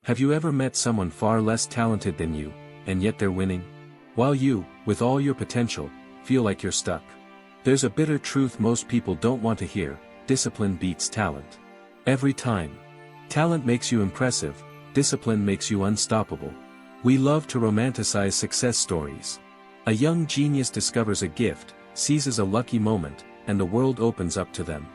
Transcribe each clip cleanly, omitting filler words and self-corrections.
Have you ever met someone far less talented than you, and yet they're winning? While you, with all your potential, feel like you're stuck. There's a bitter truth most people don't want to hear: discipline beats talent. Every time. Talent makes you impressive, discipline makes you unstoppable. We love to romanticize success stories. A young genius discovers a gift, seizes a lucky moment, and the world opens up to them.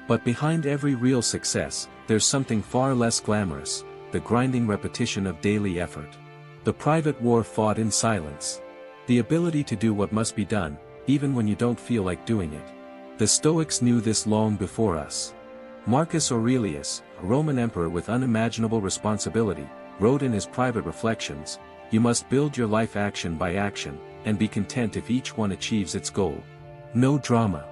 But behind every real success, there's something far less glamorous: the grinding repetition of daily effort. The private war fought in silence. The ability to do what must be done, even when you don't feel like doing it. The Stoics knew this long before us. Marcus Aurelius, a Roman emperor with unimaginable responsibility, wrote in his private reflections, "You must build your life action by action, and be content if each one achieves its goal." No drama.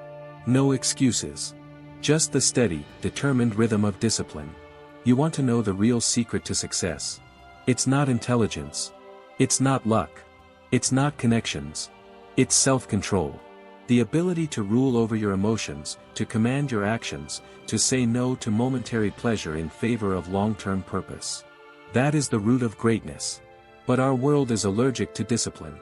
No excuses. Just the steady, determined rhythm of discipline. You want to know the real secret to success? It's not intelligence. It's not luck. It's not connections. It's self-control. The ability to rule over your emotions, to command your actions, to say no to momentary pleasure in favor of long-term purpose. That is the root of greatness. But our world is allergic to discipline.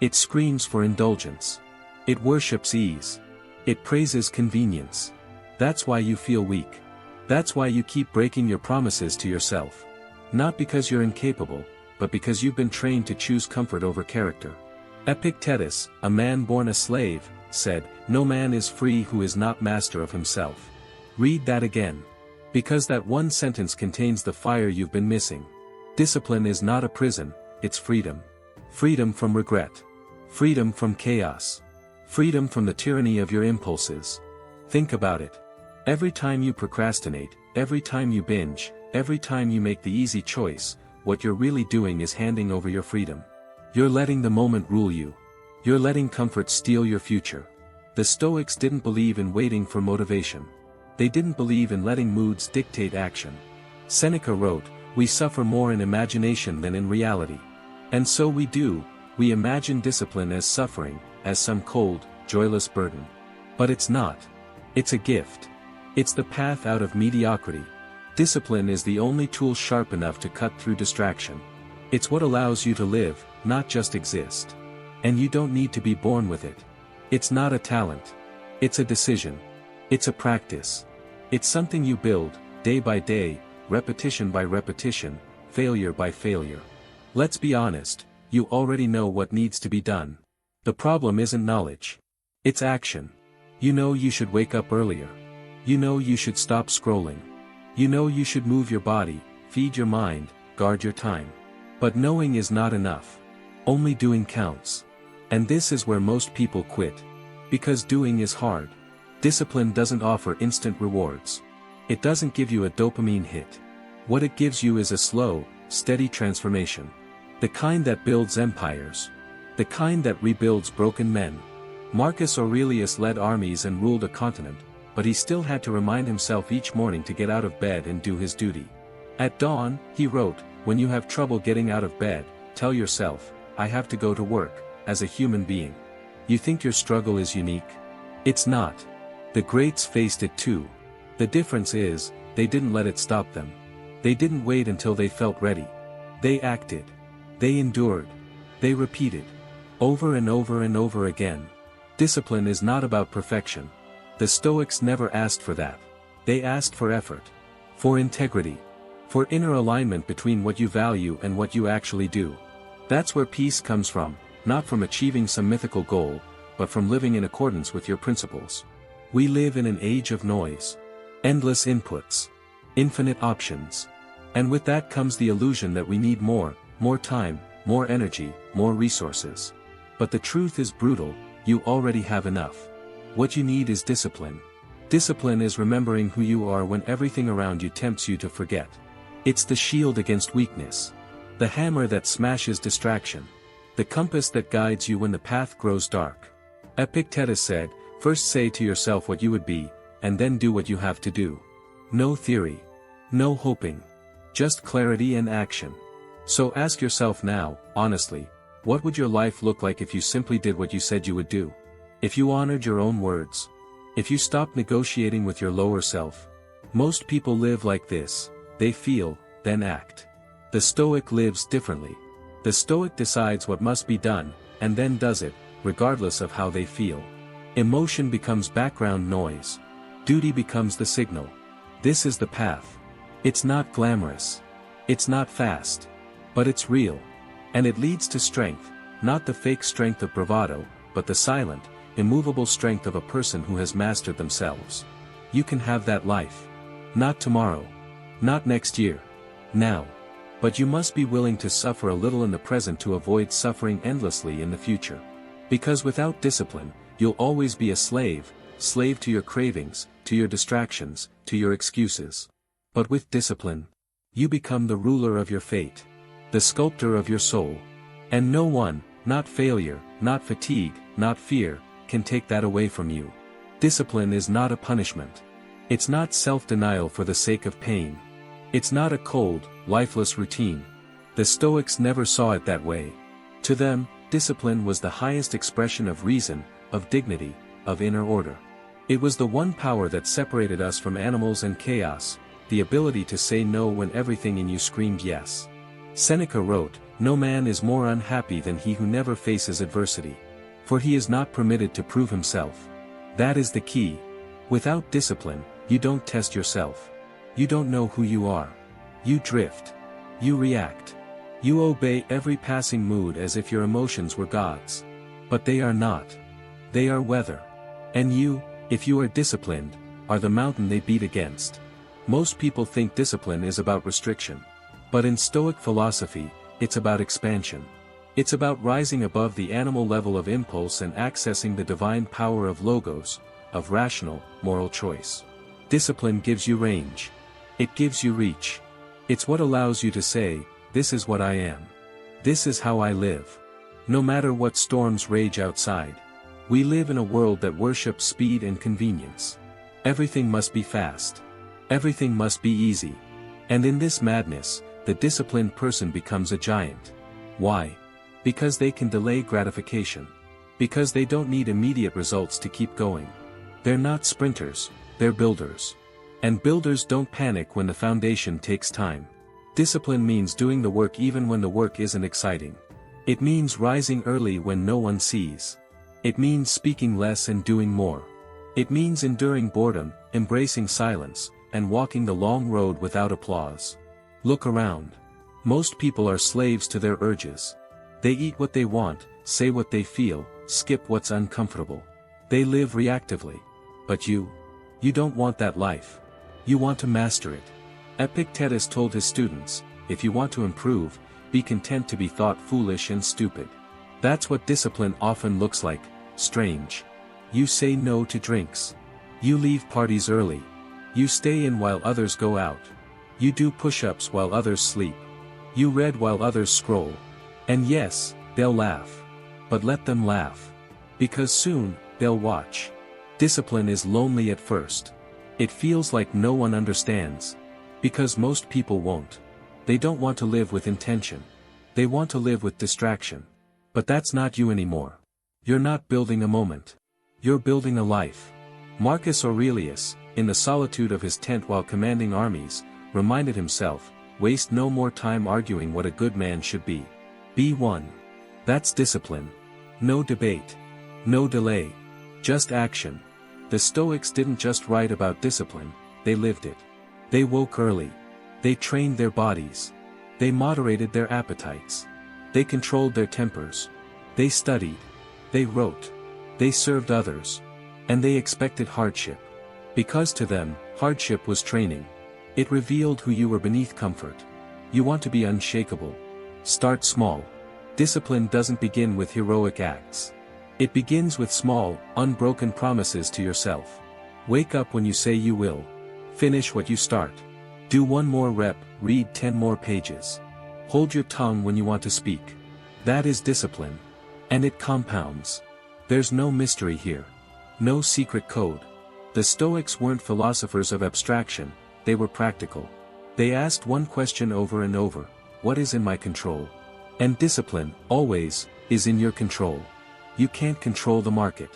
It screams for indulgence. It worships ease. It praises convenience. That's why you feel weak. That's why you keep breaking your promises to yourself. Not because you're incapable, but because you've been trained to choose comfort over character. Epictetus, a man born a slave, said, "No man is free who is not master of himself." Read that again. Because that one sentence contains the fire you've been missing. Discipline is not a prison, it's freedom. Freedom from regret. Freedom from chaos. Freedom from the tyranny of your impulses. Think about it. Every time you procrastinate, every time you binge, every time you make the easy choice, what you're really doing is handing over your freedom. You're letting the moment rule you. You're letting comfort steal your future. The Stoics didn't believe in waiting for motivation. They didn't believe in letting moods dictate action. Seneca wrote, "We suffer more in imagination than in reality." And so we do, we imagine discipline as suffering, as some cold, joyless burden. But it's not. It's a gift. It's the path out of mediocrity. Discipline is the only tool sharp enough to cut through distraction. It's what allows you to live, not just exist. And you don't need to be born with it. It's not a talent. It's a decision. It's a practice. It's something you build, day by day, repetition by repetition, failure by failure. Let's be honest, you already know what needs to be done. The problem isn't knowledge. It's action. You know you should wake up earlier. You know you should stop scrolling. You know you should move your body, feed your mind, guard your time. But knowing is not enough. Only doing counts. And this is where most people quit. Because doing is hard. Discipline doesn't offer instant rewards. It doesn't give you a dopamine hit. What it gives you is a slow, steady transformation. The kind that builds empires. The kind that rebuilds broken men. Marcus Aurelius led armies and ruled a continent, but he still had to remind himself each morning to get out of bed and do his duty. At dawn, he wrote, "When you have trouble getting out of bed, tell yourself, I have to go to work, as a human being." You think your struggle is unique? It's not. The greats faced it too. The difference is, they didn't let it stop them. They didn't wait until they felt ready. They acted. They endured. They repeated. Over and over and over again. Discipline is not about perfection. The Stoics never asked for that. They asked for effort. For integrity. For inner alignment between what you value and what you actually do. That's where peace comes from, not from achieving some mythical goal, but from living in accordance with your principles. We live in an age of noise. Endless inputs. Infinite options. And with that comes the illusion that we need more time, more energy, more resources. But the truth is brutal, you already have enough. What you need is discipline. Discipline is remembering who you are when everything around you tempts you to forget. It's the shield against weakness. The hammer that smashes distraction. The compass that guides you when the path grows dark. Epictetus said, "First say to yourself what you would be, and then do what you have to do." No theory. No hoping. Just clarity and action. So ask yourself now, honestly, what would your life look like if you simply did what you said you would do? If you honored your own words? If you stopped negotiating with your lower self? Most people live like this: they feel, then act. The Stoic lives differently. The Stoic decides what must be done, and then does it, regardless of how they feel. Emotion becomes background noise. Duty becomes the signal. This is the path. It's not glamorous. It's not fast. But it's real. And it leads to strength, not the fake strength of bravado, but the silent, immovable strength of a person who has mastered themselves. You can have that life. Not tomorrow. Not next year. Now. But you must be willing to suffer a little in the present to avoid suffering endlessly in the future. Because without discipline, you'll always be a slave to your cravings, to your distractions, to your excuses. But with discipline, you become the ruler of your fate, the sculptor of your soul. And no one, not failure, not fatigue, not fear, can take that away from you. Discipline is not a punishment. It's not self-denial for the sake of pain. It's not a cold, lifeless routine. The Stoics never saw it that way. To them, discipline was the highest expression of reason, of dignity, of inner order. It was the one power that separated us from animals and chaos, the ability to say no when everything in you screamed yes. Seneca wrote, "No man is more unhappy than he who never faces adversity. For he is not permitted to prove himself." That is the key. Without discipline, you don't test yourself. You don't know who you are. You drift. You react. You obey every passing mood as if your emotions were gods. But they are not. They are weather. And you, if you are disciplined, are the mountain they beat against. Most people think discipline is about restriction. But in Stoic philosophy, it's about expansion. It's about rising above the animal level of impulse and accessing the divine power of logos, of rational, moral choice. Discipline gives you range. It gives you reach. It's what allows you to say, "This is what I am. This is how I live." No matter what storms rage outside. We live in a world that worships speed and convenience. Everything must be fast. Everything must be easy. And in this madness, the disciplined person becomes a giant. Why? Because they can delay gratification. Because they don't need immediate results to keep going. They're not sprinters, they're builders. And builders don't panic when the foundation takes time. Discipline means doing the work even when the work isn't exciting. It means rising early when no one sees. It means speaking less and doing more. It means enduring boredom, embracing silence, and walking the long road without applause. Look around. Most people are slaves to their urges. They eat what they want, say what they feel, skip what's uncomfortable. They live reactively. But you don't want that life. You want to master it. Epictetus told his students, if you want to improve, be content to be thought foolish and stupid. That's what discipline often looks like, strange. You say no to drinks. You leave parties early. You stay in while others go out. You do push-ups while others sleep. You read while others scroll. And yes, they'll laugh. But let them laugh. Because soon, they'll watch. Discipline is lonely at first. It feels like no one understands. Because most people won't. They don't want to live with intention. They want to live with distraction. But that's not you anymore. You're not building a moment. You're building a life. Marcus Aurelius, in the solitude of his tent while commanding armies, reminded himself, waste no more time arguing what a good man should be. Be one. That's discipline. No debate. No delay. Just action. The Stoics didn't just write about discipline, they lived it. They woke early. They trained their bodies. They moderated their appetites. They controlled their tempers. They studied. They wrote. They served others. And they expected hardship. Because to them, hardship was training. It revealed who you were beneath comfort. You want to be unshakable. Start small. Discipline doesn't begin with heroic acts. It begins with small, unbroken promises to yourself. Wake up when you say you will. Finish what you start. Do one more rep, read 10 more pages. Hold your tongue when you want to speak. That is discipline. And it compounds. There's no mystery here. No secret code. The Stoics weren't philosophers of abstraction, they were practical. They asked one question over and over, what is in my control? And discipline, always, is in your control. You can't control the market.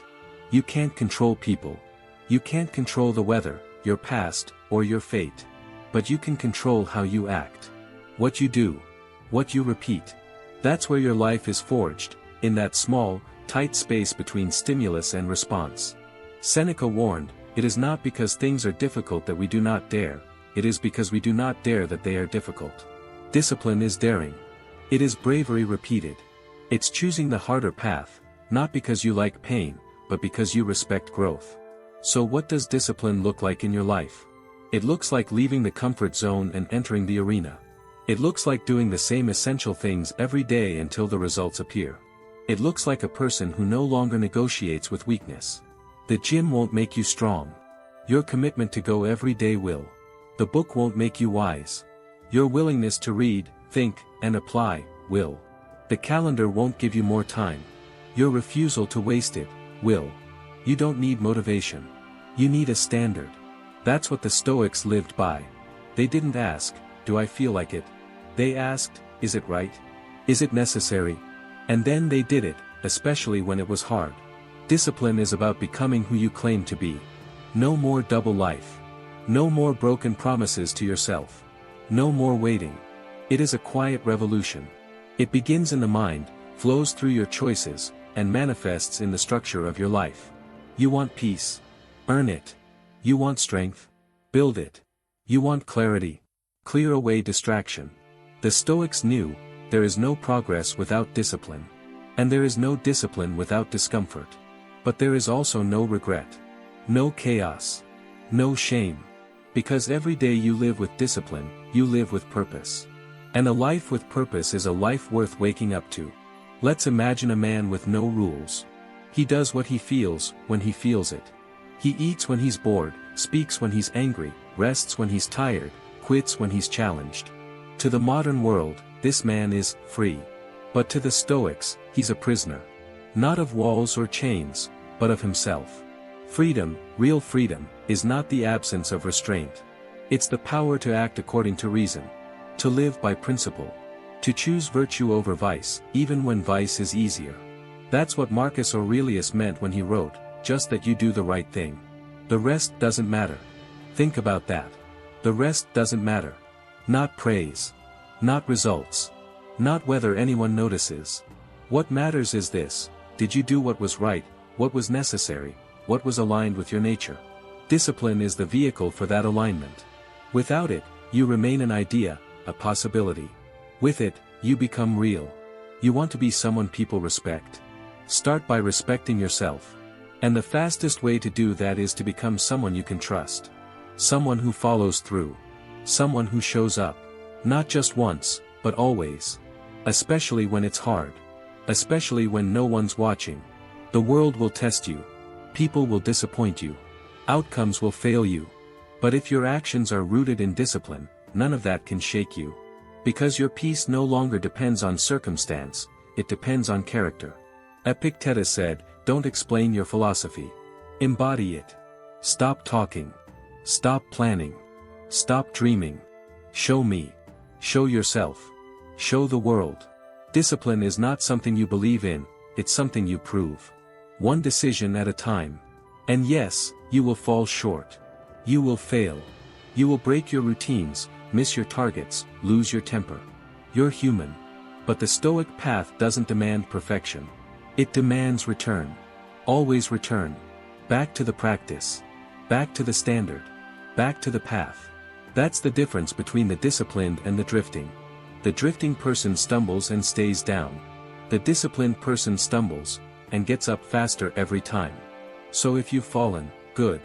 You can't control people. You can't control the weather, your past, or your fate. But you can control how you act. what you do, what you repeat. That's where your life is forged, in that small, tight space between stimulus and response. Seneca warned, "It is not because things are difficult that we do not dare, it is because we do not dare that they are difficult." Discipline is daring. It is bravery repeated. It's choosing the harder path, not because you like pain, but because you respect growth. So what does discipline look like in your life? It looks like leaving the comfort zone and entering the arena. It looks like doing the same essential things every day until the results appear. It looks like a person who no longer negotiates with weakness. The gym won't make you strong. Your commitment to go every day will. The book won't make you wise. Your willingness to read, think, and apply, will. The calendar won't give you more time. Your refusal to waste it, will. You don't need motivation. You need a standard. That's what the Stoics lived by. They didn't ask, "Do I feel like it?" They asked, "Is it right? Is it necessary?" And then they did it, especially when it was hard. Discipline is about becoming who you claim to be. No more double life. No more broken promises to yourself. No more waiting. It is a quiet revolution. It begins in the mind, flows through your choices, and manifests in the structure of your life. You want peace? Earn it. You want strength? Build it. You want clarity? Clear away distraction. The Stoics knew, there is no progress without discipline. And there is no discipline without discomfort. But there is also no regret. No chaos. No shame. Because every day you live with discipline, you live with purpose. And a life with purpose is a life worth waking up to. Let's imagine a man with no rules. He does what he feels, when he feels it. He eats when he's bored, speaks when he's angry, rests when he's tired, quits when he's challenged. To the modern world, this man is free. But to the Stoics, he's a prisoner. Not of walls or chains, but of himself. Freedom, real freedom, is not the absence of restraint. It's the power to act according to reason. To live by principle. To choose virtue over vice, even when vice is easier. That's what Marcus Aurelius meant when he wrote, "Just that you do the right thing. The rest doesn't matter." Think about that. The rest doesn't matter. Not praise. Not results. Not whether anyone notices. What matters is this: did you do what was right, what was necessary, what was aligned with your nature? Discipline is the vehicle for that alignment. Without it, you remain an idea, a possibility. With it, you become real. You want to be someone people respect? Start by respecting yourself. And the fastest way to do that is to become someone you can trust. Someone who follows through. Someone who shows up. Not just once, but always. Especially when it's hard. Especially when no one's watching. The world will test you. People will disappoint you. Outcomes will fail you. But if your actions are rooted in discipline, none of that can shake you. Because your peace no longer depends on circumstance, it depends on character. Epictetus said, "Don't explain your philosophy. Embody it. Stop talking. Stop planning. Stop dreaming. Show me. Show yourself. Show the world." Discipline is not something you believe in, it's something you prove. One decision at a time. And yes, you will fall short. You will fail. You will break your routines, miss your targets, lose your temper. You're human. But the Stoic path doesn't demand perfection. It demands return. Always return. Back to the practice. Back to the standard. Back to the path. That's the difference between the disciplined and the drifting. The drifting person stumbles and stays down. The disciplined person stumbles, and gets up faster every time. So if you've fallen, good.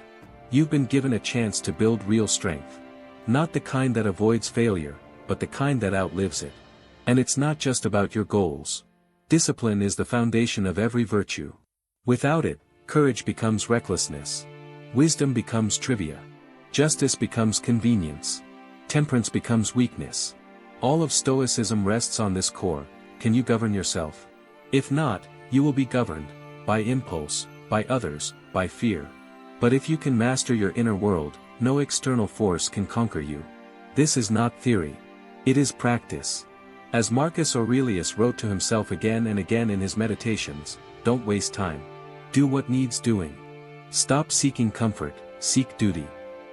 You've been given a chance to build real strength. Not the kind that avoids failure, but the kind that outlives it. And it's not just about your goals. Discipline is the foundation of every virtue. Without it, courage becomes recklessness. Wisdom becomes trivia. Justice becomes convenience. Temperance becomes weakness. All of Stoicism rests on this core: can you govern yourself? If not, you will be governed, by impulse, by others, by fear. But if you can master your inner world, no external force can conquer you. This is not theory. It is practice. As Marcus Aurelius wrote to himself again and again in his meditations, don't waste time. Do what needs doing. Stop seeking comfort, seek duty.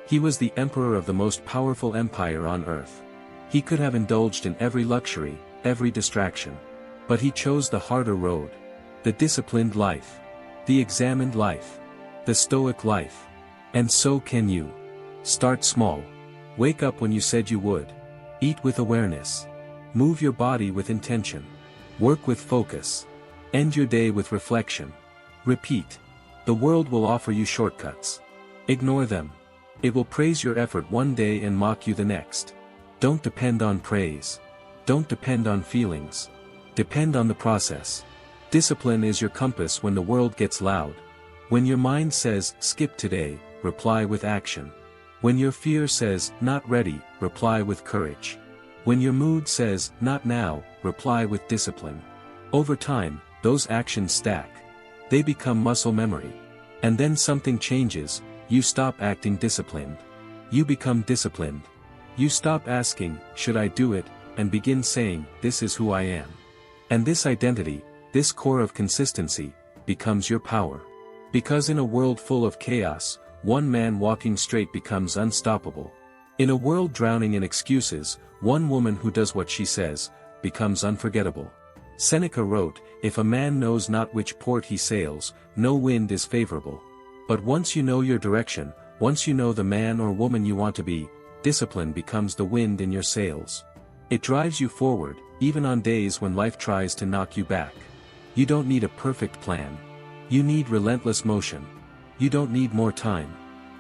He was the emperor of the most powerful empire on earth. He could have indulged in every luxury, every distraction. But he chose the harder road. The disciplined life. The examined life. The Stoic life. And so can you. Start small. Wake up when you said you would. Eat with awareness. Move your body with intention. Work with focus. End your day with reflection. Repeat. The world will offer you shortcuts. Ignore them. It will praise your effort one day and mock you the next. Don't depend on praise. Don't depend on feelings. Depend on the process. Discipline is your compass when the world gets loud. When your mind says, skip today, reply with action. When your fear says, not ready, reply with courage. When your mood says, not now, reply with discipline. Over time, those actions stack. They become muscle memory. And then something changes, you stop acting disciplined. You become disciplined. You stop asking, should I do it, and begin saying, this is who I am. And this identity, this core of consistency, becomes your power. Because in a world full of chaos, one man walking straight becomes unstoppable. In a world drowning in excuses, one woman who does what she says, becomes unforgettable. Seneca wrote, if a man knows not which port he sails, no wind is favorable. But once you know your direction, once you know the man or woman you want to be, discipline becomes the wind in your sails. It drives you forward, even on days when life tries to knock you back. You don't need a perfect plan. You need relentless motion. You don't need more time.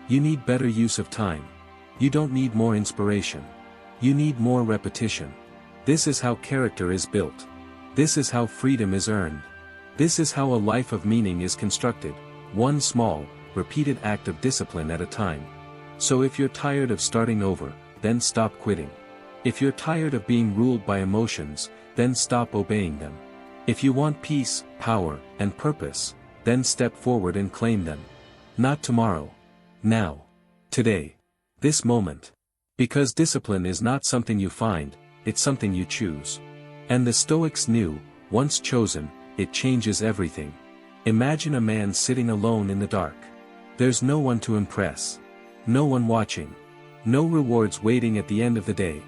You need better use of time. You don't need more inspiration. You need more repetition. This is how character is built. This is how freedom is earned. This is how a life of meaning is constructed, one small, repeated act of discipline at a time. So if you're tired of starting over, then stop quitting. If you're tired of being ruled by emotions, then stop obeying them. If you want peace, power, and purpose, then step forward and claim them. Not tomorrow. Now. Today. This moment. Because discipline is not something you find, it's something you choose. And the Stoics knew, once chosen, it changes everything. Imagine a man sitting alone in the dark. There's no one to impress. No one watching. No rewards waiting at the end of the day.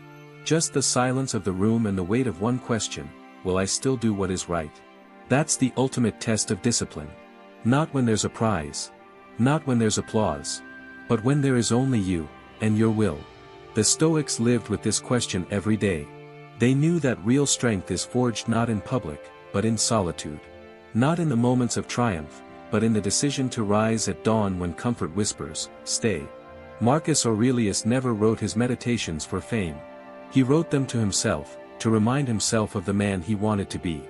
Just the silence of the room and the weight of one question, will I still do what is right? That's the ultimate test of discipline. Not when there's a prize. Not when there's applause. But when there is only you, and your will. The Stoics lived with this question every day. They knew that real strength is forged not in public, but in solitude. Not in the moments of triumph, but in the decision to rise at dawn when comfort whispers, stay. Marcus Aurelius never wrote his meditations for fame. He wrote them to himself, to remind himself of the man he wanted to be.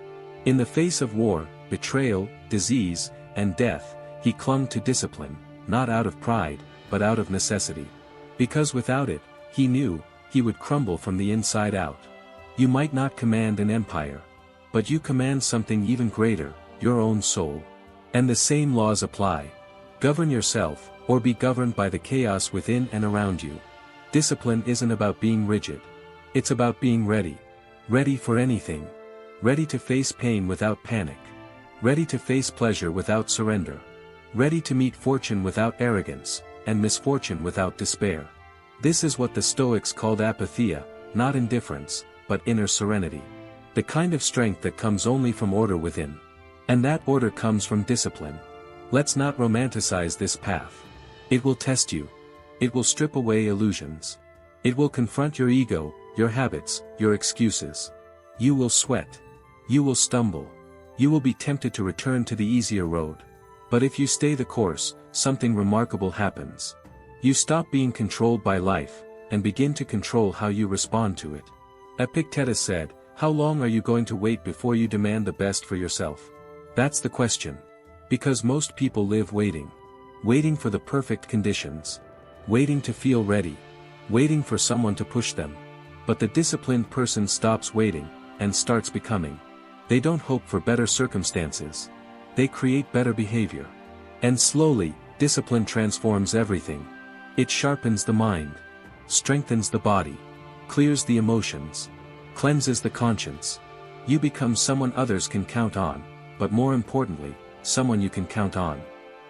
In the face of war, betrayal, disease, and death, he clung to discipline, not out of pride, but out of necessity. Because without it, he knew, he would crumble from the inside out. You might not command an empire. But you command something even greater, your own soul. And the same laws apply. Govern yourself, or be governed by the chaos within and around you. Discipline isn't about being rigid. It's about being ready. Ready for anything. Ready to face pain without panic. Ready to face pleasure without surrender. Ready to meet fortune without arrogance, and misfortune without despair. This is what the Stoics called apatheia, not indifference, but inner serenity. The kind of strength that comes only from order within. And that order comes from discipline. Let's not romanticize this path. It will test you. It will strip away illusions. It will confront your ego, your habits, your excuses. You will sweat. You will stumble. You will be tempted to return to the easier road. But if you stay the course, something remarkable happens. You stop being controlled by life, and begin to control how you respond to it. Epictetus said, how long are you going to wait before you demand the best for yourself? That's the question. Because most people live waiting. Waiting for the perfect conditions. Waiting to feel ready. Waiting for someone to push them. But the disciplined person stops waiting, and starts becoming. They don't hope for better circumstances. They create better behavior. And slowly, discipline transforms everything. It sharpens the mind. Strengthens the body. Clears the emotions. Cleanses the conscience. You become someone others can count on, but more importantly, someone you can count on.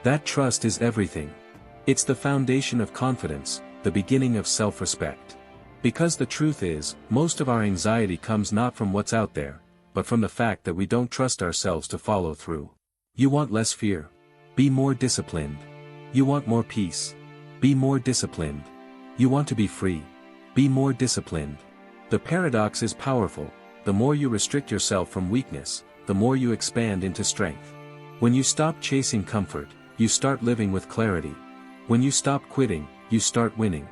That trust is everything. It's the foundation of confidence, the beginning of self-respect. Because the truth is, most of our anxiety comes not from what's out there, but from the fact that we don't trust ourselves to follow through. You want less fear? Be more disciplined. You want more peace? Be more disciplined. You want to be free? Be more disciplined. The paradox is powerful. The more you restrict yourself from weakness, the more you expand into strength. When you stop chasing comfort, you start living with clarity. When you stop quitting, you start winning.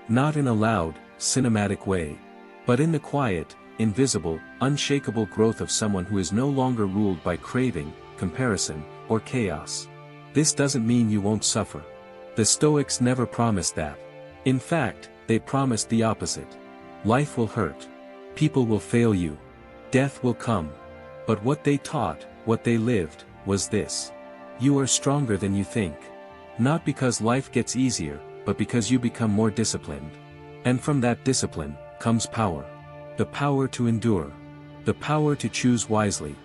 Not in a loud, cinematic way, but in the quiet, invisible, unshakable growth of someone who is no longer ruled by craving, comparison, or chaos. This doesn't mean you won't suffer. The Stoics never promised that. In fact, they promised the opposite. Life will hurt. People will fail you. Death will come. But what they taught, what they lived, was this. You are stronger than you think. Not because life gets easier, but because you become more disciplined. And from that discipline, comes power. The power to endure. The power to choose wisely.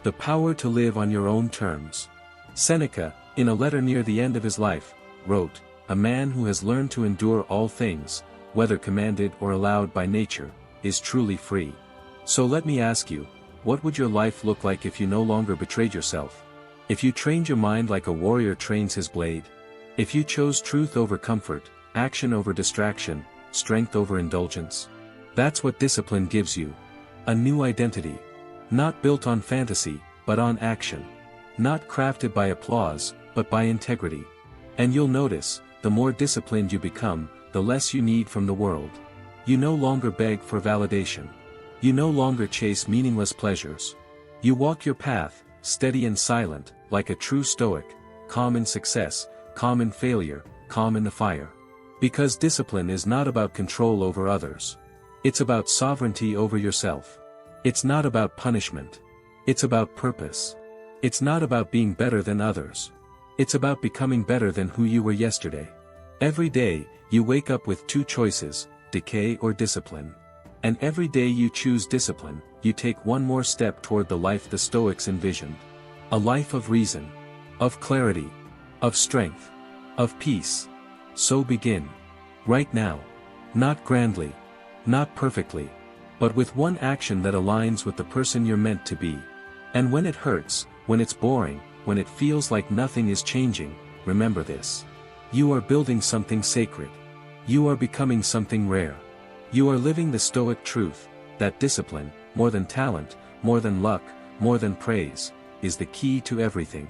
The power to live on your own terms. Seneca, in a letter near the end of his life, wrote, "A man who has learned to endure all things, whether commanded or allowed by nature, is truly free." So let me ask you, what would your life look like if you no longer betrayed yourself? If you trained your mind like a warrior trains his blade? If you chose truth over comfort, action over distraction, strength over indulgence? That's what discipline gives you. A new identity. Not built on fantasy, but on action. Not crafted by applause, but by integrity. And you'll notice, the more disciplined you become, the less you need from the world. You no longer beg for validation. You no longer chase meaningless pleasures. You walk your path, steady and silent, like a true Stoic, calm in success, calm in failure, calm in the fire. Because discipline is not about control over others. It's about sovereignty over yourself. It's not about punishment. It's about purpose. It's not about being better than others. It's about becoming better than who you were yesterday. Every day, you wake up with two choices, decay or discipline. And every day you choose discipline, you take one more step toward the life the Stoics envisioned. A life of reason, of clarity, of strength, of peace. So begin. Right now. Not grandly. Not perfectly. But with one action that aligns with the person you're meant to be. And when it hurts, when it's boring, when it feels like nothing is changing, remember this. You are building something sacred. You are becoming something rare. You are living the Stoic truth, that discipline, more than talent, more than luck, more than praise, is the key to everything.